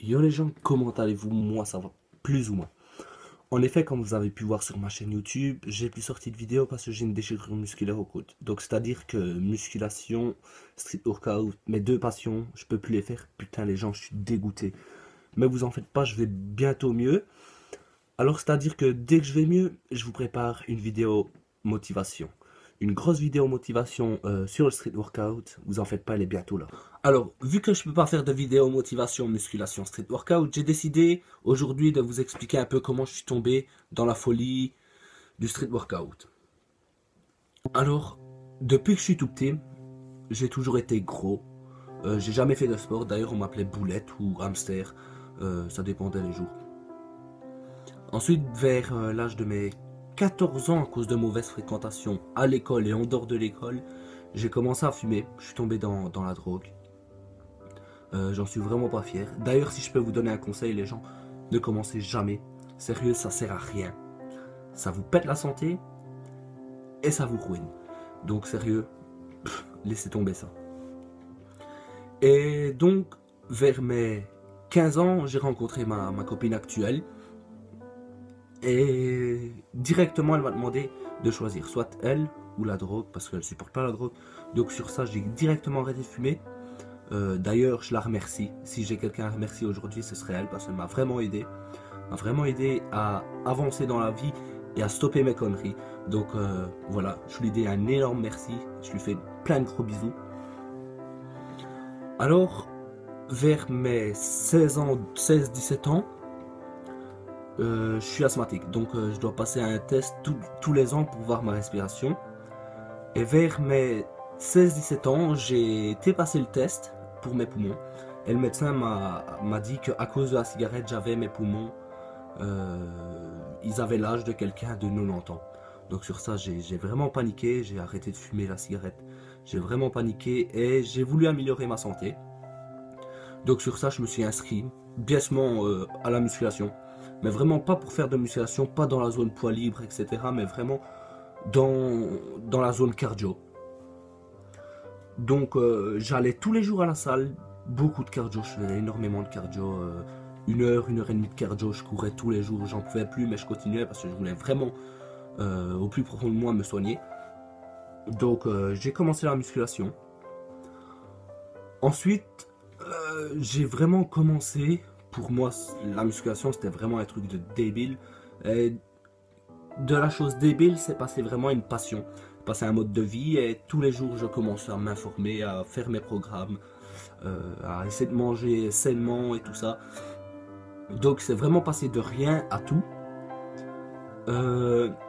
Yo les gens, comment allez-vous? Moi ça va plus ou moins. En effet, comme vous avez pu voir sur ma chaîne YouTube, j'ai plus sorti de vidéo parce que j'ai une déchirure musculaire au coude. Donc c'est-à-dire que musculation, street workout, mes deux passions, je peux plus les faire. Putain les gens, je suis dégoûté. Mais vous en faites pas, je vais bientôt mieux. Alors c'est-à-dire que dès que je vais mieux, je vous prépare une vidéo motivation. Une grosse vidéo motivation sur le street workout. Vous en faites pas, elle est bientôt là. Alors, vu que je peux pas faire de vidéo motivation musculation street workout, j'ai décidé aujourd'hui de vous expliquer un peu comment je suis tombé dans la folie du street workout. Alors, depuis que je suis tout petit, j'ai toujours été gros. J'ai jamais fait de sport. D'ailleurs, on m'appelait boulette ou hamster. Ça dépendait les jours. Ensuite, vers l'âge de mes 14 ans, à cause de mauvaise fréquentation à l'école et en dehors de l'école, j'ai commencé à fumer. Je suis tombé dans la drogue. J'en suis vraiment pas fier. D'ailleurs, si je peux vous donner un conseil, les gens, ne commencez jamais. Sérieux, ça sert à rien. Ça vous pète la santé et ça vous ruine. Donc sérieux, laissez tomber ça. Et donc, vers mes 15 ans, j'ai rencontré ma copine actuelle. Et directement, elle m'a demandé de choisir soit elle ou la drogue, parce qu'elle supporte pas la drogue. Donc sur ça, j'ai directement arrêté de fumer. D'ailleurs, je la remercie. Si j'ai quelqu'un à remercier aujourd'hui, ce serait elle, parce qu'elle m'a vraiment aidé. M'a vraiment aidé à avancer dans la vie et à stopper mes conneries. Donc voilà, je lui dis un énorme merci. Je lui fais plein de gros bisous. Alors, vers mes 16 ans, 16-17 ans, je suis asthmatique. Donc je dois passer un test tous les ans pour voir ma respiration. Et vers mes 16-17 ans, j'ai été passer le test pour mes poumons. Et le médecin m'a dit qu'à cause de la cigarette, j'avais mes poumons. Ils avaient l'âge de quelqu'un de 90 ans. Donc sur ça, j'ai vraiment paniqué. J'ai arrêté de fumer la cigarette. J'ai vraiment paniqué et j'ai voulu améliorer ma santé. Donc sur ça, je me suis inscrit biaisement à la musculation. Mais vraiment pas pour faire de musculation, pas dans la zone poids libre, etc. Mais vraiment dans la zone cardio. Donc j'allais tous les jours à la salle, beaucoup de cardio, je faisais énormément de cardio, 1 heure et demie de cardio, je courais tous les jours, j'en pouvais plus mais je continuais parce que je voulais vraiment au plus profond de moi me soigner. Donc j'ai commencé la musculation. Ensuite j'ai vraiment commencé, pour moi la musculation c'était vraiment un truc de débile. Et de la chose débile, c'est passé vraiment à une passion, passer un mode de vie et tous les jours je commence à m'informer, à faire mes programmes, à essayer de manger sainement et tout ça. Donc c'est vraiment passé de rien à tout.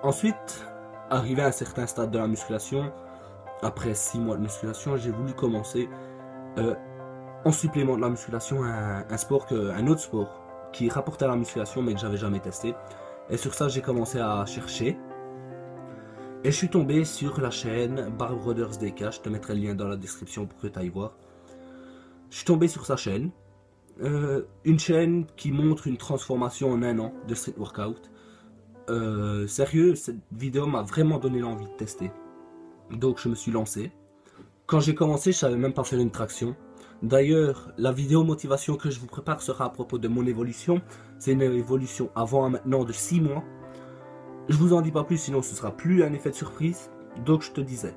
Ensuite, arrivé à un certain stade de la musculation, après 6 mois de musculation, j'ai voulu commencer en supplément de la musculation un autre sport qui rapportait à la musculation mais que j'avais jamais testé. Et sur ça, j'ai commencé à chercher. Et je suis tombé sur la chaîne Bar Brothers DK. Je te mettrai le lien dans la description pour que tu ailles voir. Je suis tombé sur sa chaîne. Une chaîne qui montre une transformation en 1 an de street workout. Sérieux, cette vidéo m'a vraiment donné l'envie de tester. Donc je me suis lancé. Quand j'ai commencé, je savais même pas faire une traction. D'ailleurs, la vidéo motivation que je vous prépare sera à propos de mon évolution. C'est une évolution avant à maintenant de 6 mois. Je vous en dis pas plus, sinon ce sera plus un effet de surprise. Donc je te disais,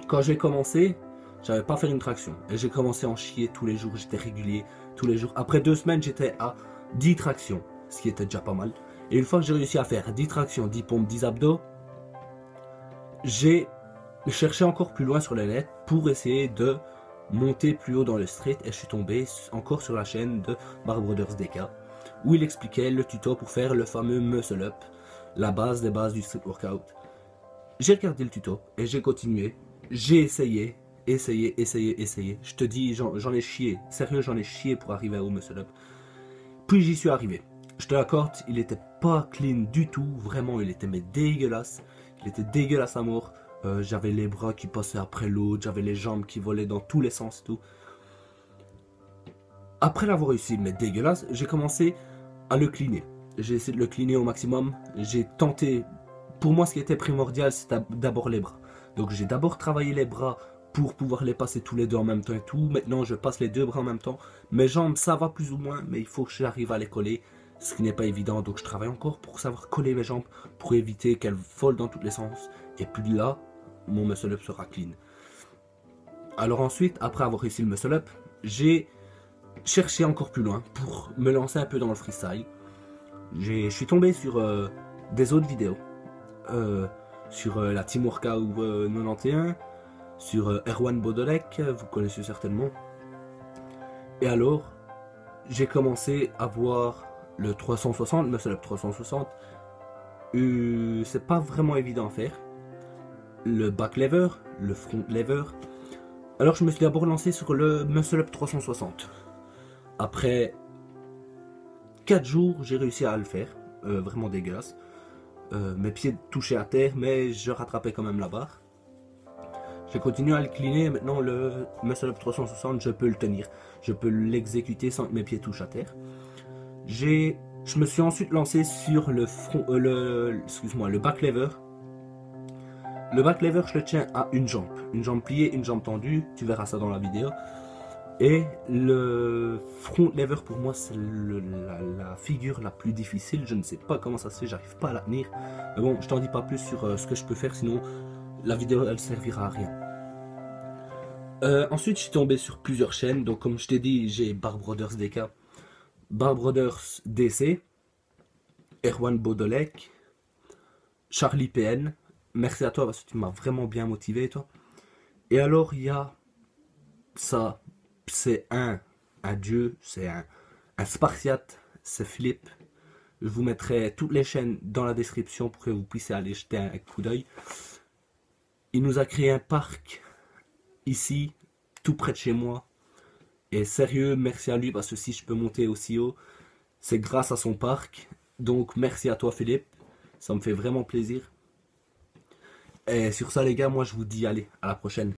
quand j'ai commencé, j'avais pas fait une traction. Et j'ai commencé à en chier tous les jours, j'étais régulier tous les jours. Après 2 semaines, j'étais à 10 tractions, ce qui était déjà pas mal. Et une fois que j'ai réussi à faire 10 tractions, 10 pompes, 10 abdos, j'ai cherché encore plus loin sur le net pour essayer de monter plus haut dans le street et je suis tombé encore sur la chaîne de Bar Brothers DK où il expliquait le tuto pour faire le fameux muscle up, la base des bases du street workout. J'ai regardé le tuto et j'ai continué, j'ai essayé. Je te dis, j'en ai chié, sérieux j'en ai chié pour arriver au muscle up. Puis j'y suis arrivé. Je te l'accorde, il était pas clean du tout, vraiment il était mais dégueulasse, il était dégueulasse à mort. J'avais les bras qui passaient après l'autre, j'avais les jambes qui volaient dans tous les sens et tout. Après l'avoir réussi, mais dégueulasse, j'ai commencé à le cleaner. J'ai essayé de le cleaner au maximum. J'ai tenté, pour moi ce qui était primordial, c'était d'abord les bras. Donc j'ai d'abord travaillé les bras pour pouvoir les passer tous les deux en même temps et tout. Maintenant, je passe les deux bras en même temps. Mes jambes, ça va plus ou moins, mais il faut que j'arrive à les coller, ce qui n'est pas évident. Donc, je travaille encore pour savoir coller mes jambes, pour éviter qu'elles volent dans tous les sens. Et puis là, mon muscle-up sera clean. Alors ensuite, après avoir réussi le muscle-up, j'ai cherché encore plus loin pour me lancer un peu dans le freestyle. Je suis tombé sur des autres vidéos. Sur la Team Workout 91, sur Erwan Bodolek, vous connaissez certainement. Et alors, j'ai commencé à voir le 360, le muscle up 360. C'est pas vraiment évident à faire. Le back lever, le front lever. Alors je me suis d'abord lancé sur le muscle up 360. Après 4 jours, j'ai réussi à le faire. Vraiment dégueulasse. Mes pieds touchaient à terre, mais je rattrapais quand même la barre. J'ai continué à le cleaner, maintenant le muscle up 360, je peux le tenir. Je peux l'exécuter sans que mes pieds touchent à terre. Je me suis ensuite lancé sur le front, le back lever. Le back lever, je le tiens à une jambe pliée, une jambe tendue, tu verras ça dans la vidéo. Et le front lever pour moi c'est la figure la plus difficile, je ne sais pas comment ça se fait, j'arrive pas à la tenir. Mais bon, je t'en dis pas plus sur ce que je peux faire, sinon la vidéo elle servira à rien. Ensuite je suis tombé sur plusieurs chaînes, donc comme je t'ai dit j'ai Bar Brothers DK, Bar Brothers DC, Erwan Bodolek, Charlie PN, merci à toi parce que tu m'as vraiment bien motivé toi. Et alors il y a ça. C'est un dieu, c'est un spartiate, c'est Philippe. Je vous mettrai toutes les chaînes dans la description pour que vous puissiez aller jeter un coup d'œil. Il nous a créé un parc ici, tout près de chez moi. Et sérieux, merci à lui parce que si je peux monter aussi haut, c'est grâce à son parc. Donc merci à toi Philippe, ça me fait vraiment plaisir. Et sur ça les gars, moi je vous dis allez, à la prochaine.